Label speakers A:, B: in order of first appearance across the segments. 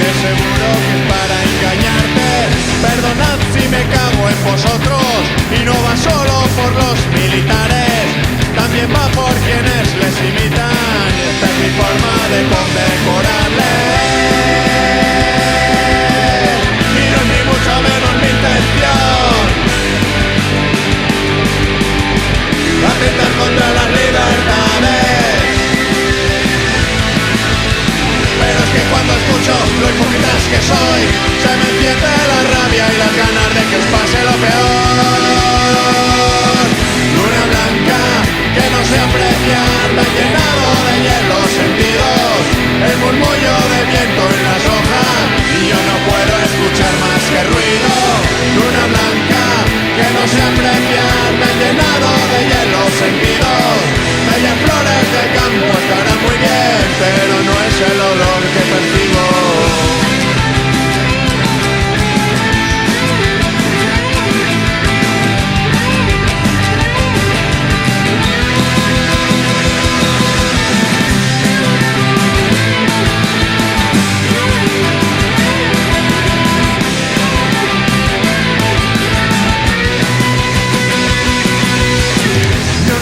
A: que seguro que es para engañarte. Perdonad si me cago en vosotros, y no va solo por los militares, también va por quienes les imitan, y esta es mi forma de condecorarles. Y no es ni mucho menos mi intención atentar contra las libertades, pero es que cuando escucho lo hipócritas que soy, se me enciende la rabia y las ganas de que os pase lo peor. Luna blanca que no sé apreciar, me ha llenado de hielo sentidos, el murmullo de viento en las hojas, y yo no puedo escuchar más que ruido. Luna blanca que no sé apreciar, me ha llenado de hielo sentidos, bellas flores de campo estarán muy bien, pero no es el olor que percibo.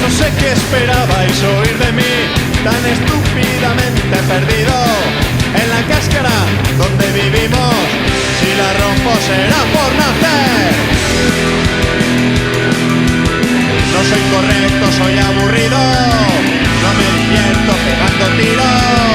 A: No sé qué esperabais oír de mí, tan estúpidamente perdido en la cáscara donde vivimos. Si la rompo será por nacer. No soy correcto, soy aburrido, no me divierto pegando tiros.